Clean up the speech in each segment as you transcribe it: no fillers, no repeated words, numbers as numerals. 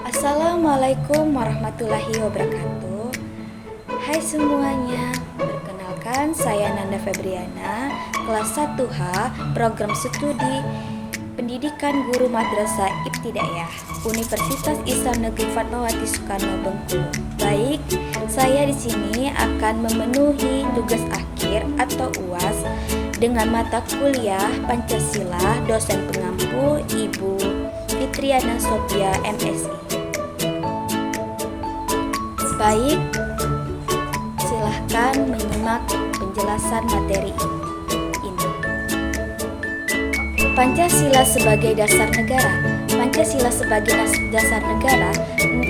Assalamualaikum warahmatullahi wabarakatuh. Hai semuanya, perkenalkan saya Nanda Febriana, kelas 1H, program studi Pendidikan Guru Madrasah Ibtidaiyah, Universitas Islam Negeri Fatmawati Soekarno Bengkulu. Baik, saya di sini akan memenuhi tugas akhir atau UAS dengan mata kuliah Pancasila, dosen pengampu Ibu Fitriana Sophia MSI. Baik, silahkan menyimak penjelasan materi ini. Pancasila sebagai dasar negara. Pancasila sebagai dasar negara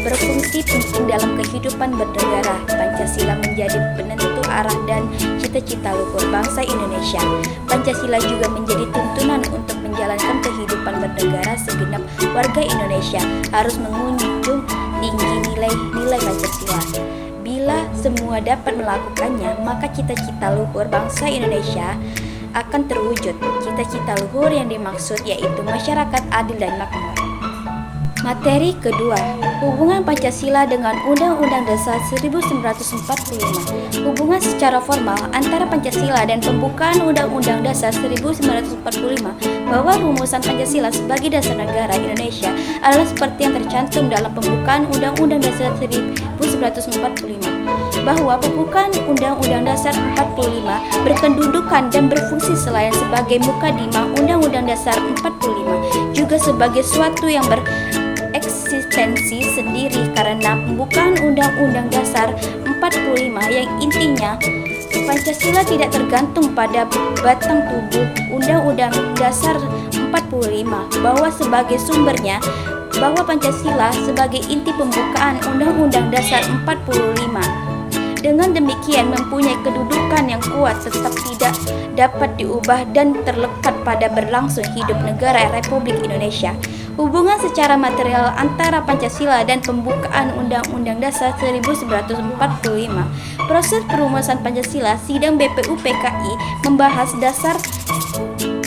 berfungsi penting dalam kehidupan bernegara. Pancasila menjadi penentu arah dan cita-cita luhur bangsa Indonesia. Pancasila juga menjadi tuntunan untuk menjalankan kehidupan bernegara. Segenap warga Indonesia harus menjunjung tinggi nilai-nilai Pancasila. Bila semua dapat melakukannya, maka cita-cita luhur bangsa Indonesia akan terwujud. Cita-cita luhur yang dimaksud yaitu masyarakat adil dan makmur. Materi kedua, hubungan Pancasila dengan Undang-Undang Dasar 1945. Hubungan secara formal antara Pancasila dan pembukaan Undang-Undang Dasar 1945 bahwa rumusan Pancasila sebagai dasar negara Indonesia adalah seperti yang tercantum dalam pembukaan Undang-Undang Dasar 1945, bahwa pembukaan Undang-Undang Dasar 45 berkedudukan dan berfungsi selain sebagai mukadimah Undang-Undang Dasar 45 juga sebagai suatu yang eksistensi sendiri karena pembukaan Undang-Undang Dasar 45 yang intinya Pancasila tidak tergantung pada batang tubuh Undang-Undang Dasar 45 bahwa sebagai sumbernya bahwa Pancasila sebagai inti pembukaan Undang-Undang Dasar 45. Dengan demikian mempunyai kedudukan yang kuat tetap tidak dapat diubah dan terlekat pada berlangsung hidup negara Republik Indonesia. Hubungan secara material antara Pancasila dan pembukaan Undang-Undang Dasar 1945. Proses perumusan Pancasila, sidang BPUPKI membahas dasar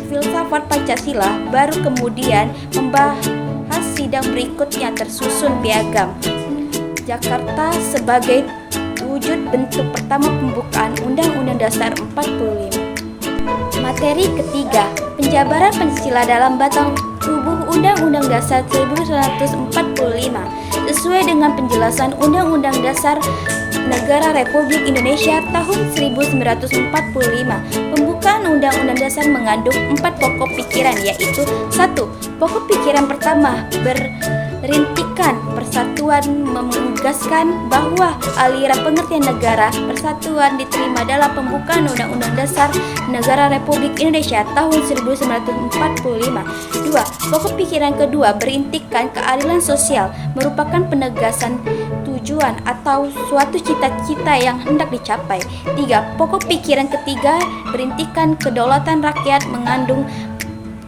filsafat Pancasila, baru kemudian membahas sidang berikutnya tersusun piagam Jakarta sebagai wujud bentuk pertama pembukaan Undang-Undang Dasar 45. Materi ketiga, penjabaran Pancasila dalam batang tubuh Undang-Undang Dasar 1945 sesuai dengan penjelasan Undang-Undang Dasar Negara Republik Indonesia tahun 1945. Pembukaan Undang-Undang Dasar mengandung 4 pokok pikiran, yaitu 1. Pokok pikiran pertama berintikan persatuan, menegaskan bahwa aliran pengertian negara persatuan diterima dalam pembukaan Undang-Undang Dasar Negara Republik Indonesia tahun 1945. 2. Pokok pikiran kedua berintikan keadilan sosial, merupakan penegasan tujuan atau suatu cita-cita yang hendak dicapai. 3. Pokok pikiran ketiga berintikan kedaulatan rakyat, mengandung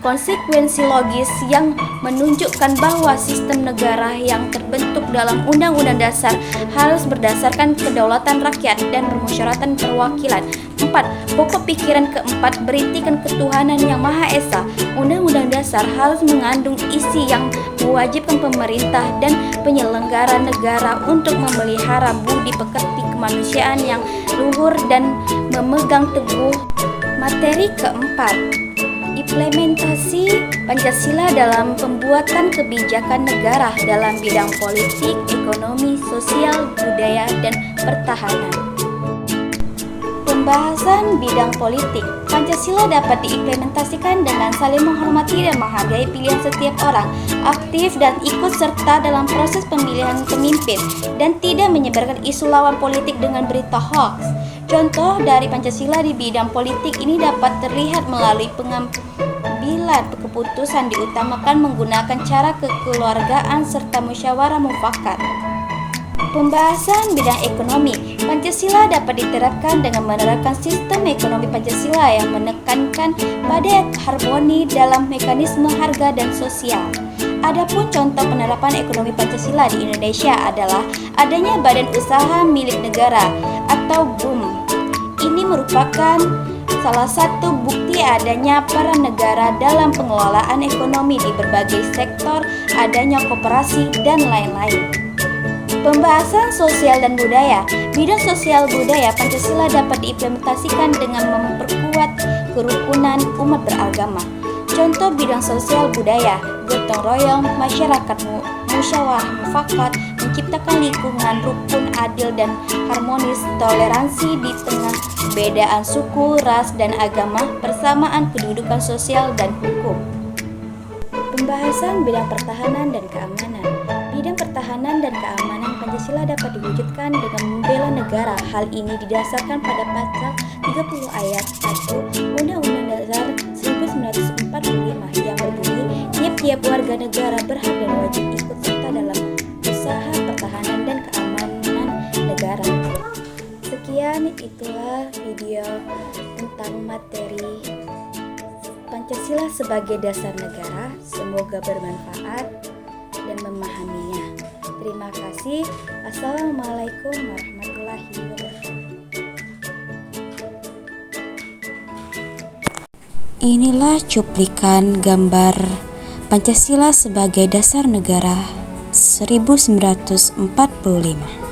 konsekuensi logis yang menunjukkan bahwa sistem negara yang terbentuk dalam Undang-Undang Dasar harus berdasarkan kedaulatan rakyat dan permusyawaratan perwakilan. 4. Pokok pikiran keempat berintikan ketuhanan yang Maha Esa. Undang-Undang Dasar harus mengandung isi yang mewajibkan pemerintah dan penyelenggara negara untuk memelihara budi pekerti kemanusiaan yang luhur dan memegang teguh. Materi keempat, implementasi Pancasila dalam pembuatan kebijakan negara dalam bidang politik, ekonomi, sosial, budaya, dan pertahanan. Pembahasan bidang politik. Pancasila dapat diimplementasikan dengan saling menghormati dan menghargai pilihan setiap orang, aktif dan ikut serta dalam proses pemilihan pemimpin, dan tidak menyebarkan isu lawan politik dengan berita hoax. Contoh dari Pancasila di bidang politik ini dapat terlihat melalui pengambilan keputusan diutamakan menggunakan cara kekeluargaan serta musyawarah mufakat. Pembahasan bidang ekonomi. Pancasila dapat diterapkan dengan menerapkan sistem ekonomi Pancasila yang menekankan pada harmoni dalam mekanisme harga dan sosial. Adapun contoh penerapan ekonomi Pancasila di Indonesia adalah adanya Badan Usaha Milik Negara atau BUM. Ini merupakan salah satu bukti adanya peran negara dalam pengelolaan ekonomi di berbagai sektor, adanya koperasi, dan lain-lain. Pembahasan sosial dan budaya. Bidang sosial budaya Pancasila dapat diimplementasikan dengan memperkuat kerukunan umat beragama. Contoh bidang sosial budaya: gotong royong, masyarakat musyawarah mufakat, menciptakan lingkungan rukun, adil, dan harmonis, toleransi di tengah perbedaan suku, ras, dan agama, persamaan kedudukan sosial dan hukum. Pembahasan bidang pertahanan dan keamanan. Bidang pertahanan dan keamanan Pancasila dapat diwujudkan dengan membela negara. Hal ini didasarkan pada pasal 30 ayat 1 Undang-Undang Dasar 1945 yang berbunyi, tiap-tiap warga negara berhak dan wajib ikut serta dalam usaha pertahanan dan keamanan negara. Sekian, itulah video tentang materi Pancasila sebagai dasar negara. Semoga bermanfaat dan memahaminya. Terima kasih. Assalamualaikum warahmatullahi wabarakatuh. Inilah cuplikan gambar Pancasila sebagai dasar negara 1945.